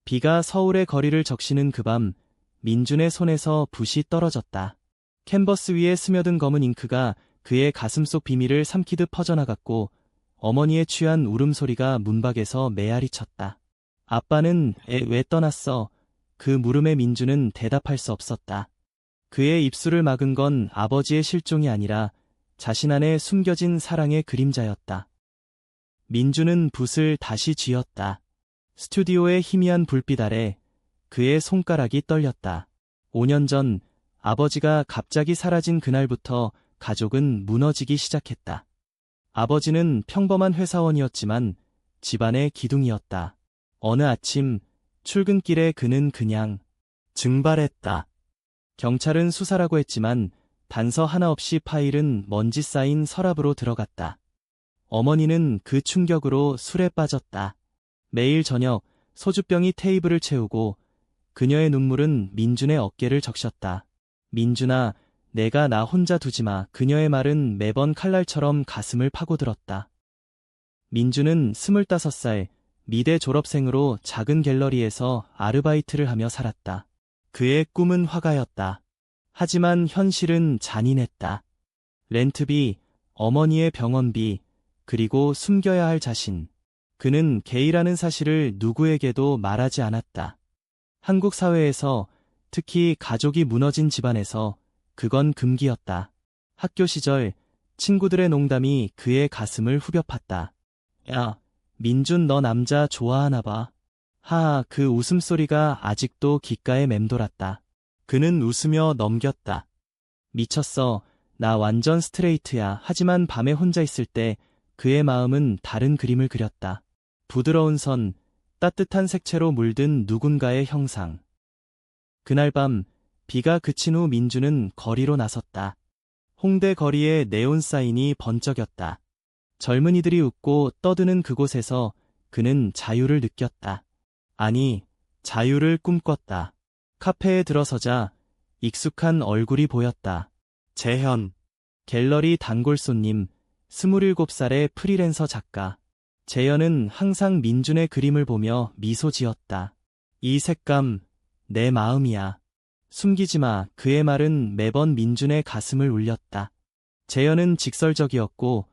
비가 서울의 거리를 적시는 그 밤, 민준의 손에서 붓이 떨어졌다. 캔버스 위에 스며든 검은 잉크가 그의 가슴속 비밀을 삼키듯 퍼져나갔고 어머니의 취한 울음소리가 문밖에서 메아리 쳤다. 아빠는 왜 떠났어? 그 물음에 민준은 대답할 수 없었다. 그의 입술을 막은 건 아버지의 실종이 아니라 자신 안에 숨겨진 사랑의 그림자였다. 민준은 붓을 다시 쥐었다. 스튜디오의 희미한 불빛 아래 그의 손가락이 떨렸다. 5년 전 아버지가 갑자기 사라진 그날부터 가족은 무너지기 시작했다. 아버지는 평범한 회사원이었지만 집안의 기둥이었다. 어느 아침 출근길에 그는 그냥 증발했다. 경찰은 수사라고 했지만 단서 하나 없이 파일은 먼지 쌓인 서랍으로 들어갔다. 어머니는 그 충격으로 술에 빠졌다. 매일 저녁 소주병이 테이블을 채우고 그녀의 눈물은 민준의 어깨를 적셨다. 민준아, 내가 나 혼자 두지마. 그녀의 말은 매번 칼날처럼 가슴을 파고들었다. 민준은 25살 미대 졸업생으로 작은 갤러리에서 아르바이트를 하며 살았다. 그의 꿈은 화가였다. 하지만 현실은 잔인했다. 렌트비, 어머니의 병원비, 그리고 숨겨야 할 자신. 그는 게이라는 사실을 누구에게도 말하지 않았다. 한국 사회에서, 특히 가족이 무너진 집안에서 그건 금기였다. 학교 시절 친구들의 농담이 그의 가슴을 후벼 팠다. 야, 민준 너 남자 좋아하나 봐. 하하, 그 웃음소리가 아직도 귓가에 맴돌았다. 그는 웃으며 넘겼다. 미쳤어. 나 완전 스트레이트야. 하지만 밤에 혼자 있을 때 그의 마음은 다른 그림을 그렸다. 부드러운 선, 따뜻한 색채로 물든 누군가의 형상. 그날 밤 비가 그친 후 민준은 거리로 나섰다. 홍대 거리에 네온 사인이 번쩍였다. 젊은이들이 웃고 떠드는 그곳에서 그는 자유를 느꼈다. 아니, 자유를 꿈꿨다. 카페에 들어서자 익숙한 얼굴이 보였다. 재현, 갤러리 단골 손님, 27살의 프리랜서 작가. 재현은 항상 민준의 그림을 보며 미소 지었다. 이 색감, 내 마음이야. 숨기지 마. 그의 말은 매번 민준의 가슴을 울렸다. 재현은 직설적이었고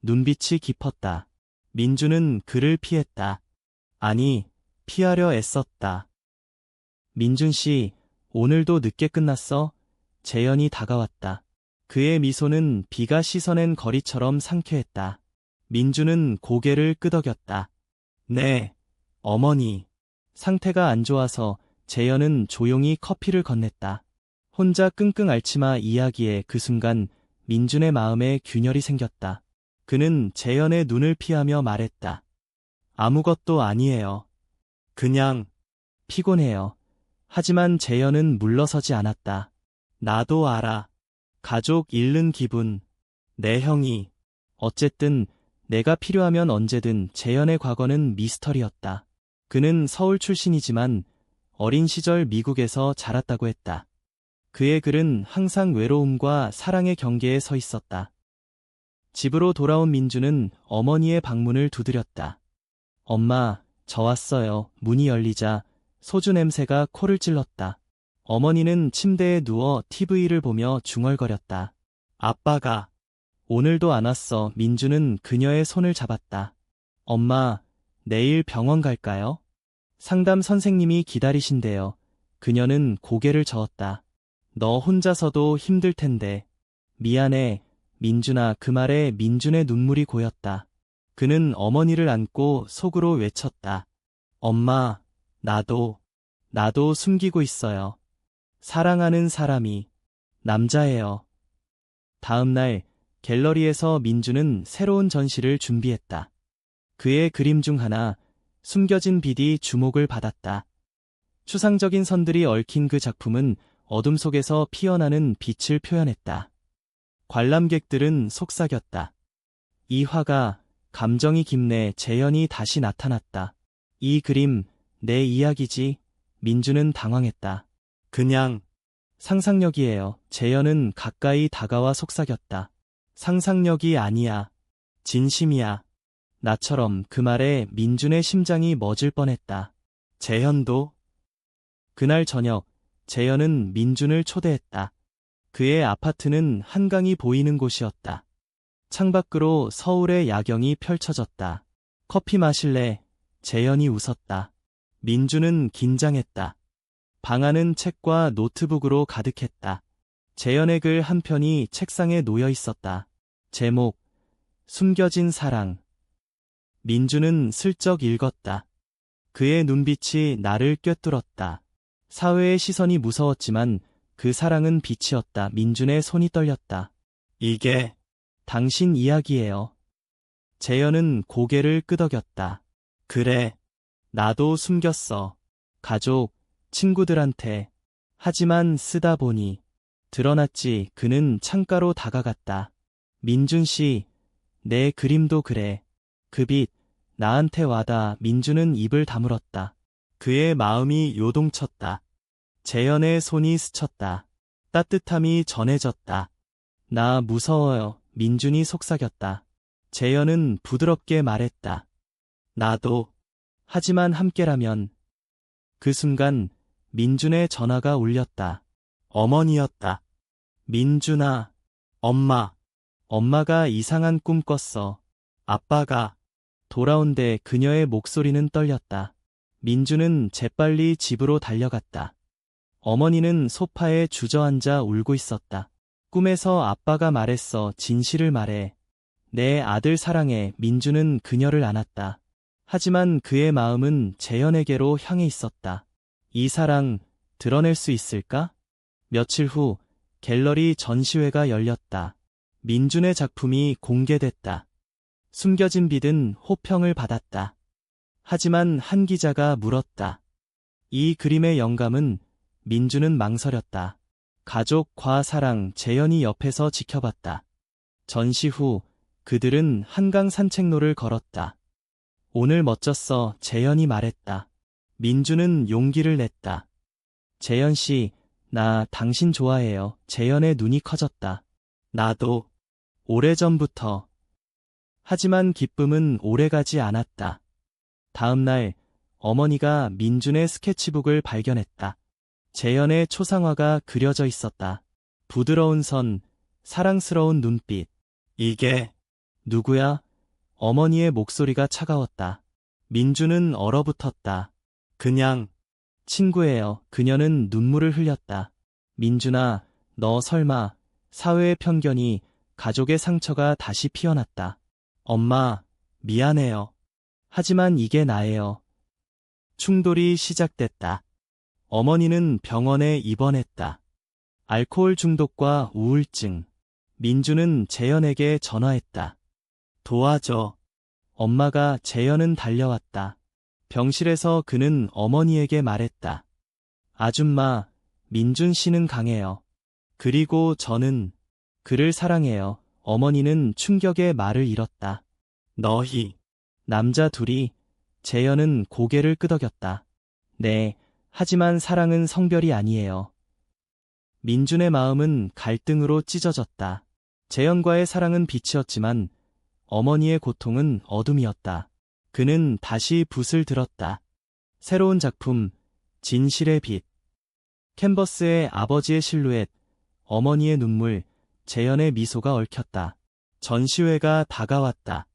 눈빛이 깊었다. 민준은 그를 피했다. 아니, 피하려 애썼다. 민준 씨, 오늘도 늦게 끝났어? 재현이 다가왔다. 그의 미소는 비가 씻어낸 거리처럼 상쾌했다. 민준은 고개를 끄덕였다. 네, 어머니. 상태가 안 좋아서 재현은 조용히 커피를 건넸다. 혼자 끙끙 앓지마 이야기에 그 순간 민준의 마음에 균열이 생겼다. 그는 재현의 눈을 피하며 말했다. 아무것도 아니에요. 그냥 피곤해요. 하지만 재현은 물러서지 않았다. 나도 알아. 가족 잃는 기분. 내 형이. 어쨌든 내가 필요하면 언제든. 재현의 과거는 미스터리였다. 그는 서울 출신이지만 어린 시절 미국에서 자랐다고 했다. 그의 글은 항상 외로움과 사랑의 경계에 서 있었다. 집으로 돌아온 민준은 어머니의 방문을 두드렸다. 엄마, 저 왔어요. 문이 열리자 소주 냄새가 코를 찔렀다. 어머니는 침대에 누워 TV를 보며 중얼거렸다. 아빠가 오늘도 안 왔어. 민준은 그녀의 손을 잡았다. 엄마, 내일 병원 갈까요? 상담 선생님이 기다리신대요. 그녀는 고개를 저었다. 너 혼자서도 힘들 텐데. 미안해, 민준아. 그 말에 민준의 눈물이 고였다. 그는 어머니를 안고 속으로 외쳤다. 엄마, 나도 숨기고 있어요. 사랑하는 사람이 남자예요. 다음 날 갤러리에서 민준은 새로운 전시를 준비했다. 그의 그림 중 하나, 숨겨진 빛이 주목을 받았다. 추상적인 선들이 얽힌 그 작품은 어둠 속에서 피어나는 빛을 표현했다. 관람객들은 속삭였다. 이 화가 감정이 깊네. 재현이 다시 나타났다. 이 그림, 내 이야기지. 민준은 당황했다. 그냥 상상력이에요. 재현은 가까이 다가와 속삭였다. 상상력이 아니야. 진심이야. 나처럼. 그 말에 민준의 심장이 멎을 뻔했다. 재현도. 그날 저녁, 재현은 민준을 초대했다. 그의 아파트는 한강이 보이는 곳이었다. 창밖으로 서울의 야경이 펼쳐졌다. 커피 마실래? 재현이 웃었다. 민준은 긴장했다. 방 안은 책과 노트북으로 가득했다. 재현의 글 한 편이 책상에 놓여 있었다. 제목, 숨겨진 사랑. 민준은 슬쩍 읽었다. 그의 눈빛이 나를 꿰뚫었다. 사회의 시선이 무서웠지만 그 사랑은 빛이었다. 민준의 손이 떨렸다. 이게 당신 이야기예요. 재현은 고개를 끄덕였다. 그래, 나도 숨겼어. 가족, 친구들한테. 하지만 쓰다 보니 드러났지. 그는 창가로 다가갔다. 민준 씨, 내 그림도 그래. 그 빛, 나한테 와다. 민준은 입을 다물었다. 그의 마음이 요동쳤다. 재현의 손이 스쳤다. 따뜻함이 전해졌다. 나 무서워요. 민준이 속삭였다. 재현은 부드럽게 말했다. 나도. 하지만 함께라면. 그 순간 민준의 전화가 울렸다. 어머니였다. 민준아, 엄마. 엄마가 이상한 꿈 꿨어. 아빠가 돌아온대. 그녀의 목소리는 떨렸다. 민준은 재빨리 집으로 달려갔다. 어머니는 소파에 주저앉아 울고 있었다. 꿈에서 아빠가 말했어. 진실을 말해. 내 아들 사랑해. 민준은 그녀를 안았다. 하지만 그의 마음은 재현에게로 향해 있었다. 이 사랑 드러낼 수 있을까? 며칠 후 갤러리 전시회가 열렸다. 민준의 작품이 공개됐다. 숨겨진 빛은 호평을 받았다. 하지만 한 기자가 물었다. 이 그림의 영감은? 민준은 망설였다. 가족과 사랑. 재현이 옆에서 지켜봤다. 전시 후 그들은 한강 산책로를 걸었다. 오늘 멋졌어. 재현이 말했다. 민준은 용기를 냈다. 재현 씨, 나 당신 좋아해요. 재현의 눈이 커졌다. 나도. 오래전부터. 하지만 기쁨은 오래가지 않았다. 다음 날 어머니가 민준의 스케치북을 발견했다. 재현의 초상화가 그려져 있었다. 부드러운 선, 사랑스러운 눈빛. 이게 누구야? 어머니의 목소리가 차가웠다. 민준은 얼어붙었다. 그냥 친구예요. 그녀는 눈물을 흘렸다. 민준아, 너 설마. 사회의 편견이, 가족의 상처가 다시 피어났다. 엄마, 미안해요. 하지만 이게 나예요. 충돌이 시작됐다. 어머니는 병원에 입원했다. 알코올 중독과 우울증. 민준은 재현에게 전화했다. 도와줘. 엄마가. 재현은 달려왔다. 병실에서 그는 어머니에게 말했다. 아줌마, 민준 씨는 강해요. 그리고 저는 그를 사랑해요. 어머니는 충격에 말을 잃었다. 너희. 남자 둘이. 재현은 고개를 끄덕였다. 네, 하지만 사랑은 성별이 아니에요. 민준의 마음은 갈등으로 찢어졌다. 재현과의 사랑은 빛이었지만 어머니의 고통은 어둠이었다. 그는 다시 붓을 들었다. 새로운 작품, 진실의 빛. 캔버스에 아버지의 실루엣, 어머니의 눈물, 재현의 미소가 얽혔다. 전시회가 다가왔다.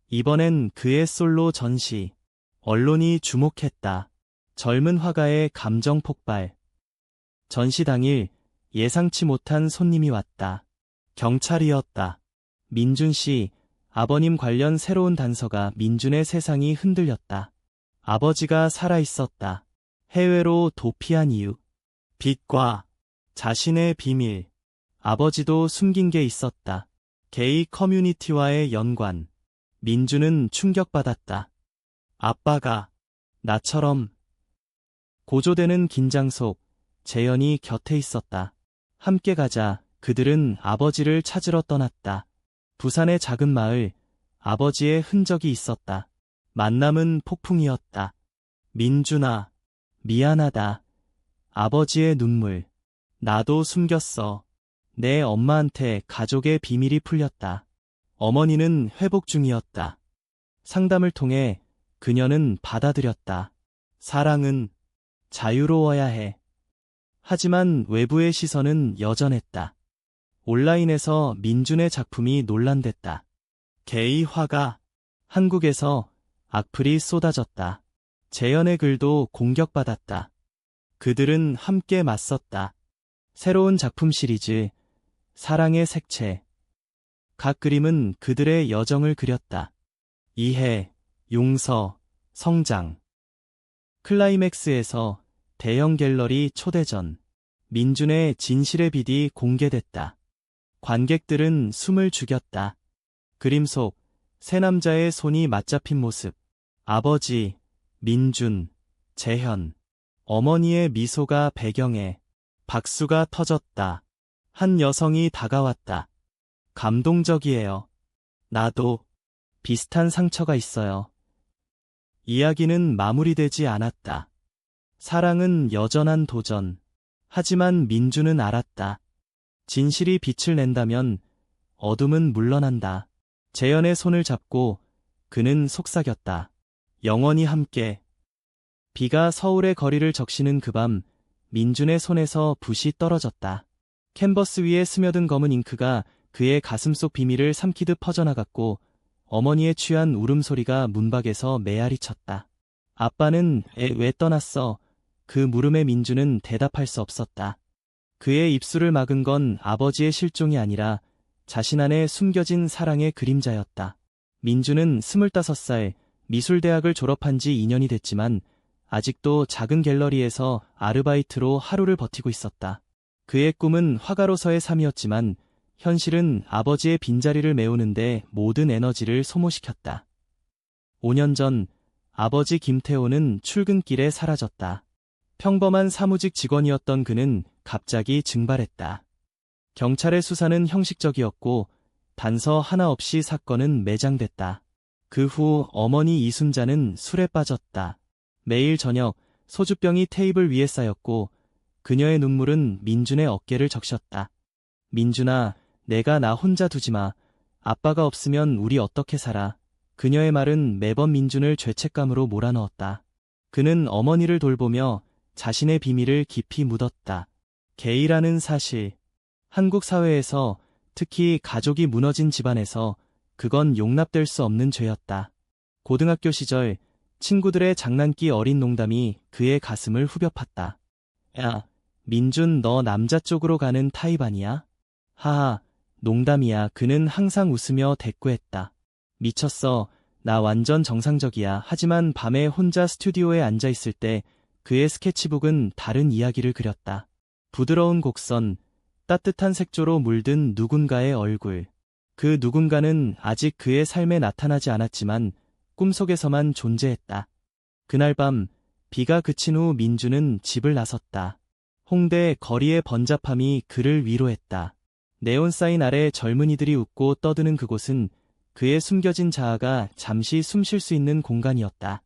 이번엔 그의 솔로 전시. 언론이 주목했다. 젊은 화가의 감정 폭발. 전시 당일 예상치 못한 손님이 왔다. 경찰이었다. 민준 씨, 아버님 관련 새로운 단서가. 민준의 세상이 흔들렸다. 아버지가 살아있었다. 해외로 도피한 이유. 빛과 자신의 비밀. 아버지도 숨긴 게 있었다. 게이 커뮤니티와의 연관. 민준은 충격받았다. 아빠가 나처럼. 고조되는 긴장 속 재현이 곁에 있었다. 함께 가자. 그들은 아버지를 찾으러 떠났다. 부산의 작은 마을. 아버지의 흔적이 있었다. 만남은 폭풍이었다. 민준아, 미안하다. 아버지의 눈물. 나도 숨겼어. 내 엄마한테. 가족의 비밀이 풀렸다. 어머니는 회복 중이었다. 상담을 통해 그녀는 받아들였다. 사랑은 자유로워야 해. 하지만 외부의 시선은 여전했다. 온라인에서 민준의 작품이 논란됐다. 게이 화가, 한국에서 악플이 쏟아졌다. 재현의 글도 공격받았다. 그들은 함께 맞섰다. 새로운 작품 시리즈, 사랑의 색채. 각 그림은 그들의 여정을 그렸다. 이해, 용서, 성장. 클라이맥스에서 대형 갤러리 초대전. 민준의 진실의 빛이 공개됐다. 관객들은 숨을 죽였다. 그림 속 세 남자의 손이 맞잡힌 모습. 아버지, 민준, 재현. 어머니의 미소가 배경에. 박수가 터졌다. 한 여성이 다가왔다. 감동적이에요. 나도 비슷한 상처가 있어요. 이야기는 마무리되지 않았다. 사랑은 여전한 도전. 하지만 민준은 알았다. 진실이 빛을 낸다면 어둠은 물러난다. 재현의 손을 잡고 그는 속삭였다. 영원히 함께. 비가 서울의 거리를 적시는 그 밤, 민준의 손에서 붓이 떨어졌다. 캔버스 위에 스며든 검은 잉크가 그의 가슴 속 비밀을 삼키듯 퍼져나갔고, 어머니의 취한 울음소리가 문밖에서 메아리 쳤다. 아빠는 왜 떠났어? 그 물음에 민준은 대답할 수 없었다. 그의 입술을 막은 건 아버지의 실종이 아니라 자신 안에 숨겨진 사랑의 그림자였다. 민준은 25살, 미술대학을 졸업한 지 2년이 됐지만 아직도 작은 갤러리에서 아르바이트로 하루를 버티고 있었다. 그의 꿈은 화가로서의 삶이었지만 현실은 아버지의 빈자리를 메우는데 모든 에너지를 소모시켰다. 5년 전 아버지 김태호는 출근길에 사라졌다. 평범한 사무직 직원이었던 그는 갑자기 증발했다. 경찰의 수사는 형식적이었고 단서 하나 없이 사건은 매장됐다. 그 후 어머니 이순자는 술에 빠졌다. 매일 저녁 소주병이 테이블 위에 쌓였고 그녀의 눈물은 민준의 어깨를 적셨다. 민준아, 내가 나 혼자 두지 마. 아빠가 없으면 우리 어떻게 살아. 그녀의 말은 매번 민준을 죄책감으로 몰아넣었다. 그는 어머니를 돌보며 자신의 비밀을 깊이 묻었다. 게이라는 사실. 한국 사회에서, 특히 가족이 무너진 집안에서 그건 용납될 수 없는 죄였다. 고등학교 시절 친구들의 장난기 어린 농담이 그의 가슴을 후벼 팠다. 야, 민준 너 남자 쪽으로 가는 타입 아니야? 하하, 농담이야. 그는 항상 웃으며 대꾸했다. 미쳤어. 나 완전 정상적이야. 하지만 밤에 혼자 스튜디오에 앉아 있을 때 그의 스케치북은 다른 이야기를 그렸다. 부드러운 곡선, 따뜻한 색조로 물든 누군가의 얼굴. 그 누군가는 아직 그의 삶에 나타나지 않았지만 꿈속에서만 존재했다. 그날 밤 비가 그친 후 민준은 집을 나섰다. 홍대 거리의 번잡함이 그를 위로했다. 네온사인 아래 젊은이들이 웃고 떠드는 그곳은 그의 숨겨진 자아가 잠시 숨 쉴 수 있는 공간이었다.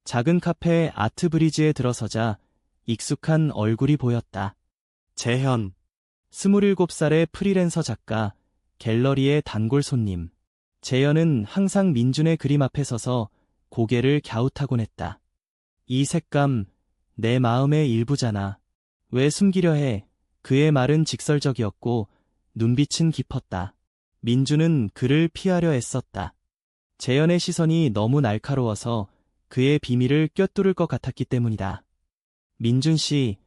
작은 카페 아트브리지에 들어서자 익숙한 얼굴이 보였다. 재현, 27살의 프리랜서 작가, 갤러리의 단골 손님. 재현은 항상 민준의 그림 앞에 서서 고개를 갸웃하곤 했다. 이 색감, 내 마음의 일부잖아. 왜 숨기려 해? 그의 말은 직설적이었고 눈빛은 깊었다. 민준은 그를 피하려 애썼다. 재현의 시선이 너무 날카로워서 그의 비밀을 꿰뚫을 것 같았기 때문이다. 민준 씨,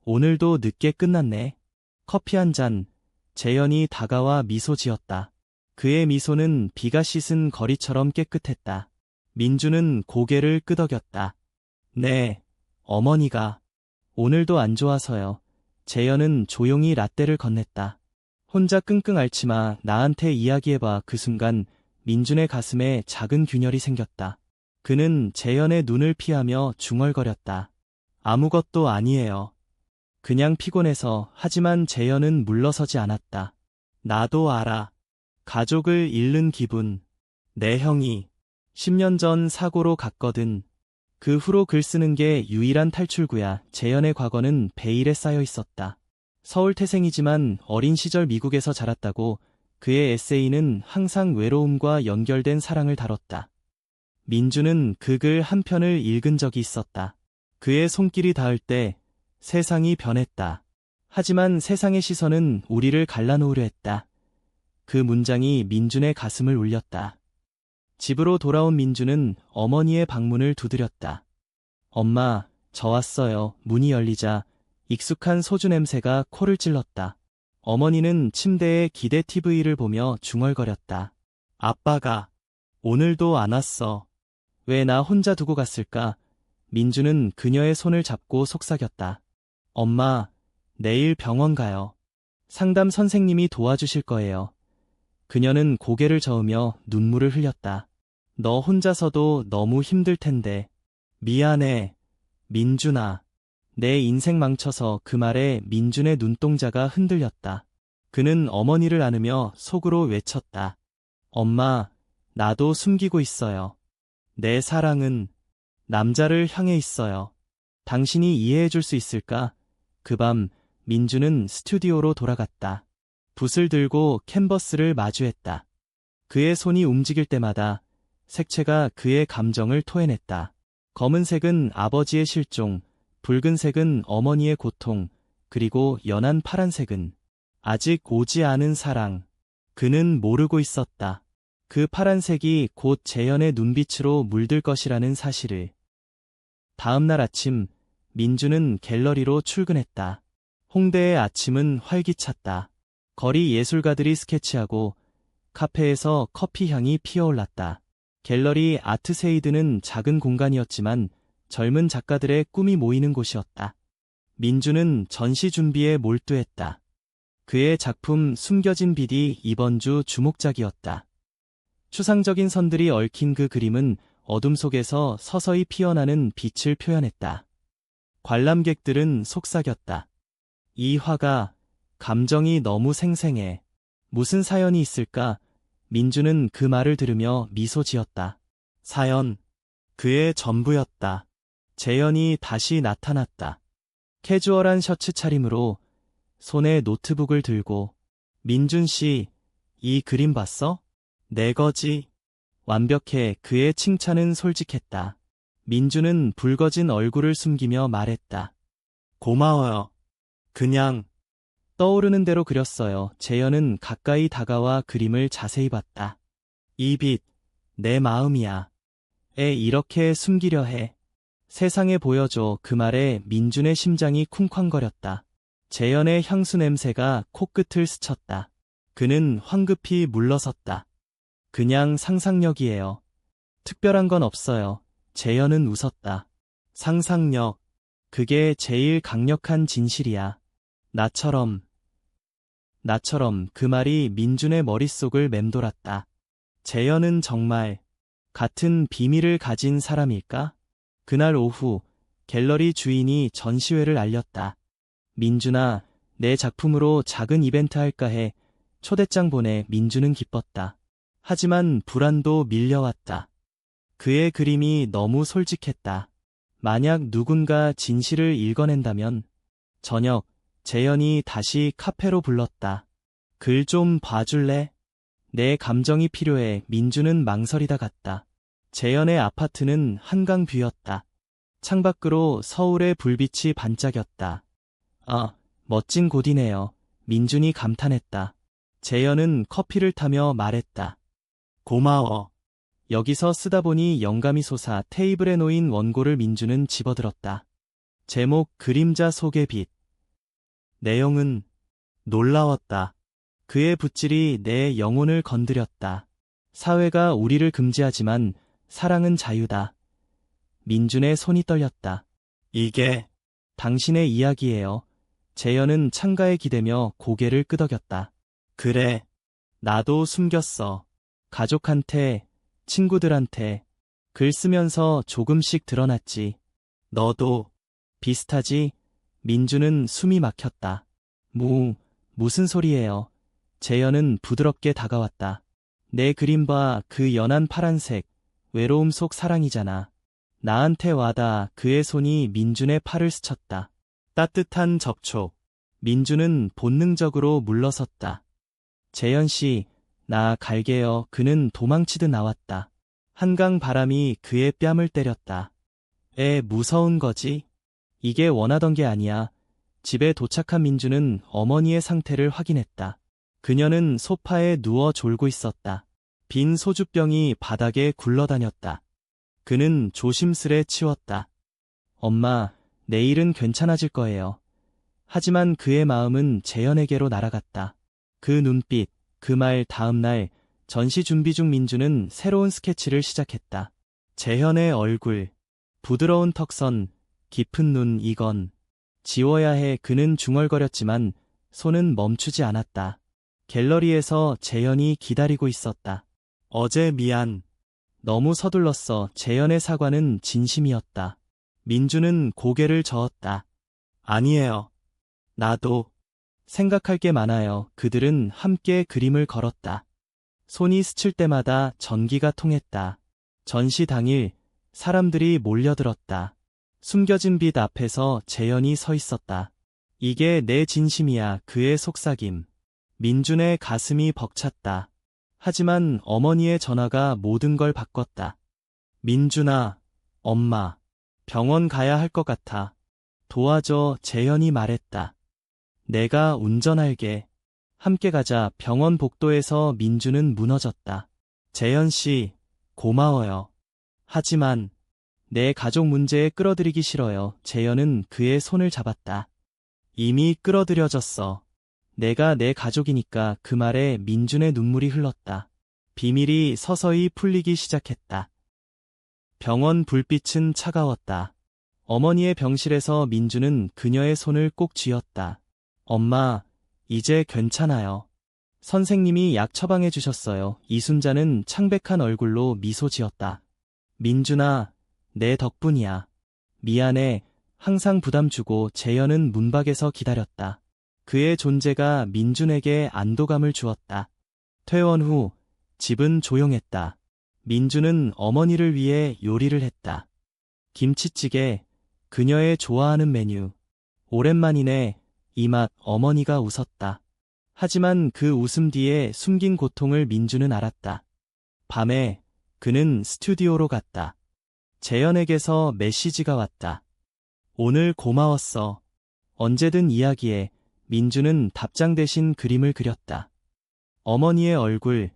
오늘도 늦게 끝났네. 커피 한 잔. 재현이 다가와 미소 지었다. 그의 미소는 비가 씻은 거리처럼 깨끗했다. 민준은 고개를 끄덕였다. 네, 어머니가. 오늘도 안 좋아서요. 재현은 조용히 라떼를 건넸다. 혼자 끙끙 앓지 마. 나한테 이야기해봐. 그 순간 민준의 가슴에 작은 균열이 생겼다. 그는 재현의 눈을 피하며 중얼거렸다. 아무것도 아니에요. 그냥 피곤해서. 하지만 재현은 물러서지 않았다. 나도 알아. 가족을 잃는 기분. 내 형이 10년 전 사고로 갔거든. 그 후로 글 쓰는 게 유일한 탈출구야. 재현의 과거는 베일에 쌓여 있었다. 서울 태생이지만 어린 시절 미국에서 자랐다고 그의 에세이는 항상 외로움과 연결된 사랑을 다뤘다. 민준은 그 글 한 편을 읽은 적이 있었다. 그의 손길이 닿을 때 세상이 변했다. 하지만 세상의 시선은 우리를 갈라놓으려 했다. 그 문장이 민준의 가슴을 울렸다. 집으로 돌아온 민준은 어머니의 방문을 두드렸다. 엄마, 저 왔어요. 문이 열리자 익숙한 소주 냄새가 코를 찔렀다. 어머니는 침대에 기대 TV를 보며 중얼거렸다. 아빠가 오늘도 안 왔어. 왜 나 혼자 두고 갔을까? 민준은 그녀의 손을 잡고 속삭였다. 엄마, 내일 병원 가요. 상담 선생님이 도와주실 거예요. 그녀는 고개를 저으며 눈물을 흘렸다. 너 혼자서도 너무 힘들 텐데. 미안해, 민준아. 내 인생 망쳐서. 그 말에 민준의 눈동자가 흔들렸다. 그는 어머니를 안으며 속으로 외쳤다. 엄마, 나도 숨기고 있어요. 내 사랑은 남자를 향해 있어요. 당신이 이해해 줄 수 있을까? 그 밤 민준은 스튜디오로 돌아갔다. 붓을 들고 캔버스를 마주했다. 그의 손이 움직일 때마다 색채가 그의 감정을 토해냈다. 검은색은 아버지의 실종, 붉은색은 어머니의 고통, 그리고 연한 파란색은 아직 오지 않은 사랑. 그는 모르고 있었다. 그 파란색이 곧 재현의 눈빛으로 물들 것이라는 사실을. 다음 날 아침, 민준은 갤러리로 출근했다. 홍대의 아침은 활기찼다. 거리 예술가들이 스케치하고 카페에서 커피 향이 피어올랐다. 갤러리 아트세이드는 작은 공간이었지만 젊은 작가들의 꿈이 모이는 곳이었다. 민준은 전시 준비에 몰두했다. 그의 작품 숨겨진 빛이 이번 주 주목작이었다. 추상적인 선들이 얽힌 그 그림은 어둠 속에서 서서히 피어나는 빛을 표현했다. 관람객들은 속삭였다. 이 화가 감정이 너무 생생해. 무슨 사연이 있을까? 민준은 그 말을 들으며 미소 지었다. 사연. 그의 전부였다. 재현이 다시 나타났다. 캐주얼한 셔츠 차림으로 손에 노트북을 들고. 민준 씨, 이 그림 봤어? 내 거지. 완벽해. 그의 칭찬은 솔직했다. 민준은 붉어진 얼굴을 숨기며 말했다. 고마워요. 그냥 떠오르는 대로 그렸어요. 재현은 가까이 다가와 그림을 자세히 봤다. 이 빛, 내 마음이야. 이렇게 숨기려 해. 세상에 보여줘. 그 말에 민준의 심장이 쿵쾅거렸다. 재현의 향수 냄새가 코끝을 스쳤다. 그는 황급히 물러섰다. 그냥 상상력이에요. 특별한 건 없어요. 재현은 웃었다. 상상력. 그게 제일 강력한 진실이야. 나처럼. 그 말이 민준의 머릿속을 맴돌았다. 재현은 정말 같은 비밀을 가진 사람일까? 그날 오후 갤러리 주인이 전시회를 알렸다. 민준아, 내 작품으로 작은 이벤트 할까 해. 초대장 보내. 민준은 기뻤다. 하지만 불안도 밀려왔다. 그의 그림이 너무 솔직했다. 만약 누군가 진실을 읽어낸다면. 저녁, 재현이 다시 카페로 불렀다. 글 좀 봐줄래? 내 감정이 필요해. 민준은 망설이다 갔다. 재현의 아파트는 한강 뷰였다. 창밖으로 서울의 불빛이 반짝였다. 아, 멋진 곳이네요. 민준이 감탄했다. 재현은 커피를 타며 말했다. 고마워. 여기서 쓰다 보니 영감이 솟아. 테이블에 놓인 원고를 민준은 집어들었다. 제목 그림자 속의 빛. 내용은 놀라웠다. 그의 붓질이 내 영혼을 건드렸다. 사회가 우리를 금지하지만 사랑은 자유다. 민준의 손이 떨렸다. 이게 당신의 이야기예요. 재현은 창가에 기대며 고개를 끄덕였다. 그래, 나도 숨겼어. 가족한테, 친구들한테. 글 쓰면서 조금씩 드러났지. 너도 비슷하지? 민준은 숨이 막혔다. 무슨 소리예요? 재현은 부드럽게 다가왔다. 내 그림 봐. 그 연한 파란색. 외로움 속 사랑이잖아. 나한테 와다. 그의 손이 민준의 팔을 스쳤다. 따뜻한 접촉. 민준은 본능적으로 물러섰다. 재현 씨, 나 갈게요. 그는 도망치듯 나왔다. 한강 바람이 그의 뺨을 때렸다. 무서운 거지? 이게 원하던 게 아니야. 집에 도착한 민주는 어머니의 상태를 확인했다. 그녀는 소파에 누워 졸고 있었다. 빈 소주병이 바닥에 굴러다녔다. 그는 조심스레 치웠다. 엄마, 내일은 괜찮아질 거예요. 하지만 그의 마음은 재현에게로 날아갔다. 그 눈빛, 그 말 다음 날, 전시 준비 중 민주는 새로운 스케치를 시작했다. 재현의 얼굴, 부드러운 턱선, 깊은 눈 이건 지워야 해. 그는 중얼거렸지만 손은 멈추지 않았다. 갤러리에서 재현이 기다리고 있었다. 어제 미안. 너무 서둘렀어. 재현의 사과는 진심이었다. 민주는 고개를 저었다. 아니에요. 나도 생각할 게 많아요. 그들은 함께 그림을 걸었다. 손이 스칠 때마다 전기가 통했다. 전시 당일 사람들이 몰려들었다. 숨겨진 빛 앞에서 재현이 서 있었다. 이게 내 진심이야. 그의 속삭임. 민준의 가슴이 벅찼다. 하지만 어머니의 전화가 모든 걸 바꿨다. 민준아, 엄마, 병원 가야 할 것 같아. 도와줘. 재현이 말했다. 내가 운전할게. 함께 가자. 병원 복도에서 민주는 무너졌다. 재현 씨, 고마워요. 하지만 내 가족 문제에 끌어들이기 싫어요. 재현은 그의 손을 잡았다. 이미 끌어들여졌어. 내가 내 가족이니까. 그 말에 민준의 눈물이 흘렀다. 비밀이 서서히 풀리기 시작했다. 병원 불빛은 차가웠다. 어머니의 병실에서 민주는 그녀의 손을 꼭 쥐었다. 엄마, 이제 괜찮아요. 선생님이 약 처방해 주셨어요. 이순자는 창백한 얼굴로 미소 지었다. 민준아, 내 덕분이야. 미안해. 항상 부담 주고. 재현은 문밖에서 기다렸다. 그의 존재가 민준에게 안도감을 주었다. 퇴원 후 집은 조용했다. 민주는 어머니를 위해 요리를 했다. 김치찌개, 그녀의 좋아하는 메뉴. 오랜만이네. 이 맛. 어머니가 웃었다. 하지만 그 웃음 뒤에 숨긴 고통을 민주는 알았다. 밤에 그는 스튜디오로 갔다. 재현에게서 메시지가 왔다. 오늘 고마웠어. 언제든 이야기해. 민주는 답장 대신 그림을 그렸다. 어머니의 얼굴,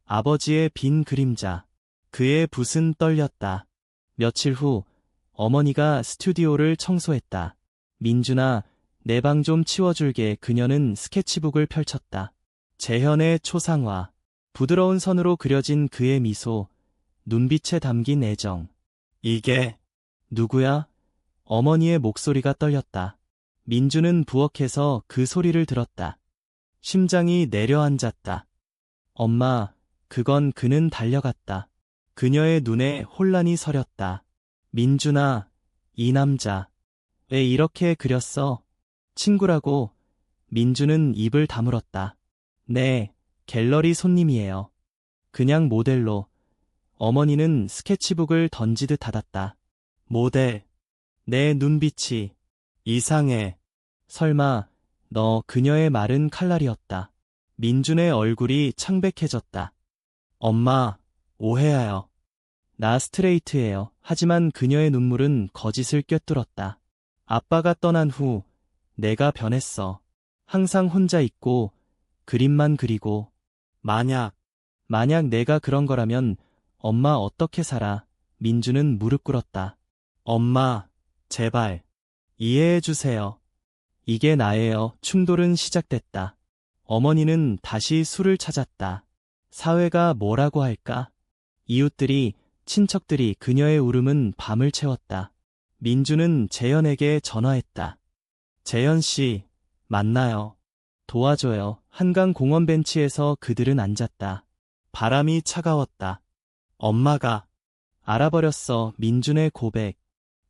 아버지의 빈 그림자. 그의 붓은 떨렸다. 며칠 후 어머니가 스튜디오를 청소했다. 민준아, 내 방 좀 치워줄게. 그녀는 스케치북을 펼쳤다. 재현의 초상화, 부드러운 선으로 그려진 그의 미소, 눈빛에 담긴 애정. 이게 누구야? 어머니의 목소리가 떨렸다. 민주는 부엌에서 그 소리를 들었다. 심장이 내려앉았다. 엄마, 그건. 그는 달려갔다. 그녀의 눈에 혼란이 서렸다. 민준아, 이 남자 왜 이렇게 그렸어? 친구라고. 민주는 입을 다물었다. 네, 갤러리 손님이에요. 그냥 모델로. 어머니는 스케치북을 던지듯 닫았다. 모델. 내 눈빛이 이상해. 설마 너. 그녀의 말은 칼날이었다. 민준의 얼굴이 창백해졌다. 엄마, 오해해요. 나 스트레이트예요. 하지만 그녀의 눈물은 거짓을 꿰뚫었다. 아빠가 떠난 후 내가 변했어. 항상 혼자 있고 그림만 그리고. 만약 내가 그런 거라면 엄마 어떻게 살아? 민주는 무릎 꿇었다. 엄마, 제발 이해해 주세요. 이게 나예요. 충돌은 시작됐다. 어머니는 다시 술을 찾았다. 사회가 뭐라고 할까? 이웃들이, 친척들이. 그녀의 울음은 밤을 채웠다. 민주는 재현에게 전화했다. 재현 씨, 만나요. 도와줘요. 한강 공원 벤치에서 그들은 앉았다. 바람이 차가웠다. 엄마가 알아버렸어. 민준의 고백.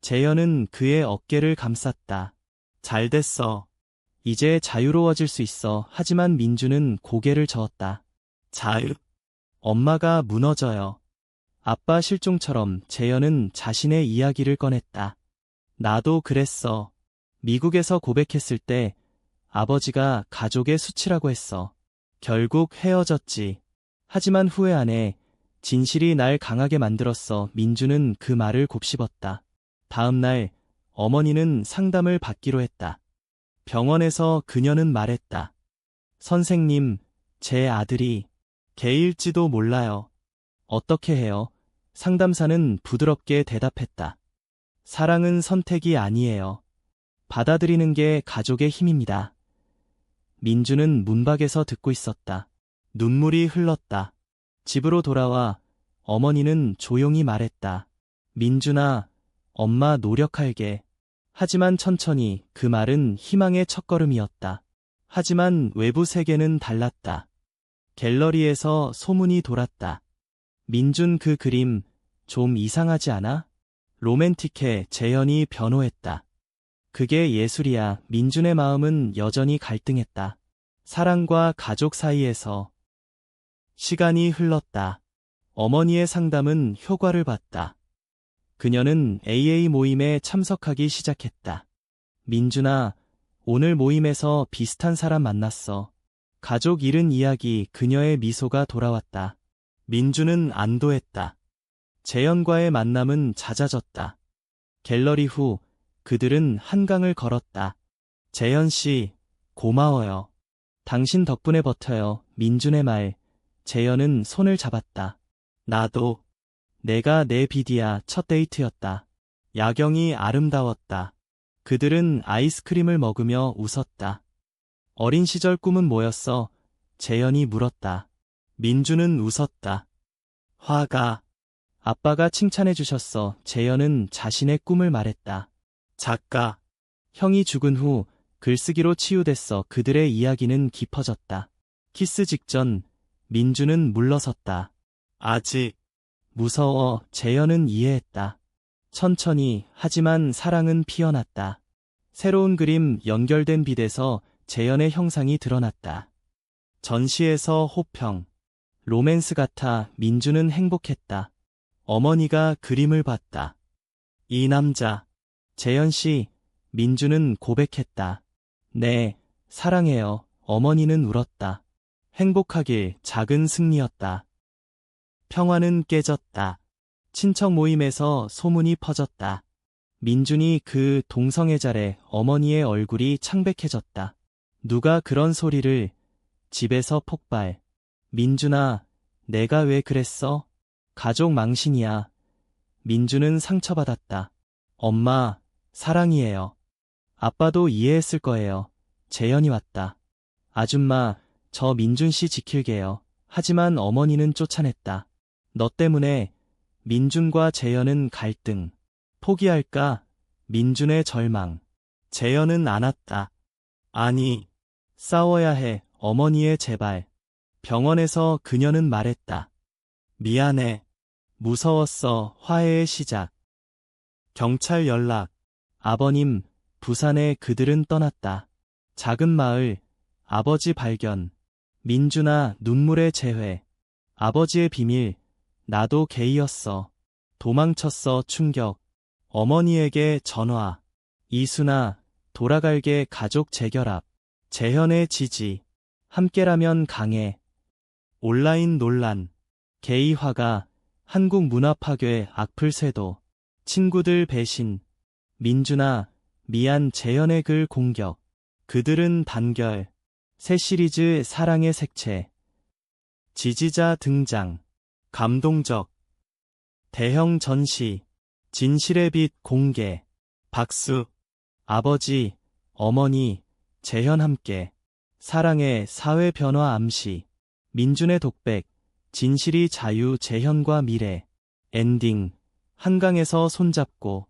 재현은 그의 어깨를 감쌌다. 잘 됐어. 이제 자유로워질 수 있어. 하지만 민주는 고개를 저었다. 자유? 엄마가 무너져요. 아빠 실종처럼. 재현은 자신의 이야기를 꺼냈다. 나도 그랬어. 미국에서 고백했을 때 아버지가 가족의 수치라고 했어. 결국 헤어졌지. 하지만 후회 안 해. 진실이 날 강하게 만들었어. 민주는 그 말을 곱씹었다. 다음 날 어머니는 상담을 받기로 했다. 병원에서 그녀는 말했다. 선생님, 제 아들이 게일지도 몰라요. 어떻게 해요? 상담사는 부드럽게 대답했다. 사랑은 선택이 아니에요. 받아들이는 게 가족의 힘입니다. 민주는 문밖에서 듣고 있었다. 눈물이 흘렀다. 집으로 돌아와 어머니는 조용히 말했다. 민준아, 엄마 노력할게. 하지만 천천히 그 말은 희망의 첫걸음이었다. 하지만 외부 세계는 달랐다. 갤러리에서 소문이 돌았다. 민준 그 그림 좀 이상하지 않아? 로맨틱해. 재현이 변호했다. 그게 예술이야. 민준의 마음은 여전히 갈등했다. 사랑과 가족 사이에서. 시간이 흘렀다. 어머니의 상담은 효과를 봤다. 그녀는 AA 모임에 참석하기 시작했다. 민준아, 오늘 모임에서 비슷한 사람 만났어. 가족 잃은 이야기. 그녀의 미소가 돌아왔다. 민준은 안도했다. 재현과의 만남은 잦아졌다. 갤러리 후 그들은 한강을 걸었다. 재현 씨, 고마워요. 당신 덕분에 버텨요. 민준의 말. 재현은 손을 잡았다. 나도. 내가 내 비디야. 첫 데이트였다. 야경이 아름다웠다. 그들은 아이스크림을 먹으며 웃었다. 어린 시절 꿈은 뭐였어? 재현이 물었다. 민준은 웃었다. 화가. 아빠가 칭찬해 주셨어. 재현은 자신의 꿈을 말했다. 작가. 형이 죽은 후 글쓰기로 치유됐어. 그들의 이야기는 깊어졌다. 키스 직전 민준은 물러섰다. 아직. 무서워. 재현은 이해했다. 천천히. 하지만 사랑은 피어났다. 새로운 그림. 연결된 빛에서 재현의 형상이 드러났다. 전시에서 호평. 로맨스 같아. 민준은 행복했다. 어머니가 그림을 봤다. 이 남자. 재현 씨. 민준은 고백했다. 네, 사랑해요. 어머니는 울었다. 행복하길. 작은 승리였다. 평화는 깨졌다. 친척 모임에서 소문이 퍼졌다. 민준이 그 동성애자래. 어머니의 얼굴이 창백해졌다. 누가 그런 소리를. 집에서 폭발. 민준아, 내가 왜 그랬어? 가족 망신이야. 민준은 상처받았다. 엄마, 사랑이에요. 아빠도 이해했을 거예요. 재현이 왔다. 아줌마, 저 민준 씨 지킬게요. 하지만 어머니는 쫓아냈다. 너 때문에. 민준과 재현은 갈등. 포기할까? 민준의 절망. 재현은 안았다. 아니, 싸워야 해. 어머니의 제발. 병원에서 그녀는 말했다. 미안해. 무서웠어. 화해의 시작. 경찰 연락. 아버님, 부산에. 그들은 떠났다. 작은 마을. 아버지 발견. 민준아, 눈물의 재회. 아버지의 비밀. 나도 게이였어. 도망쳤어. 충격. 어머니에게 전화. 이순아, 돌아갈게. 가족 재결합. 재현의 지지. 함께라면 강해. 온라인 논란. 게이화가. 한국 문화 파괴. 악플 쇄도. 친구들 배신. 민준아, 미안. 재현의 글 공격. 그들은 단결. 새 시리즈 사랑의 색채. 지지자 등장. 감동적. 대형 전시. 진실의 빛 공개. 박수. 아버지, 어머니, 재현 함께. 사랑의 사회 변화 암시. 민준의 독백. 진실이 자유. 재현과 미래. 엔딩. 한강에서 손잡고.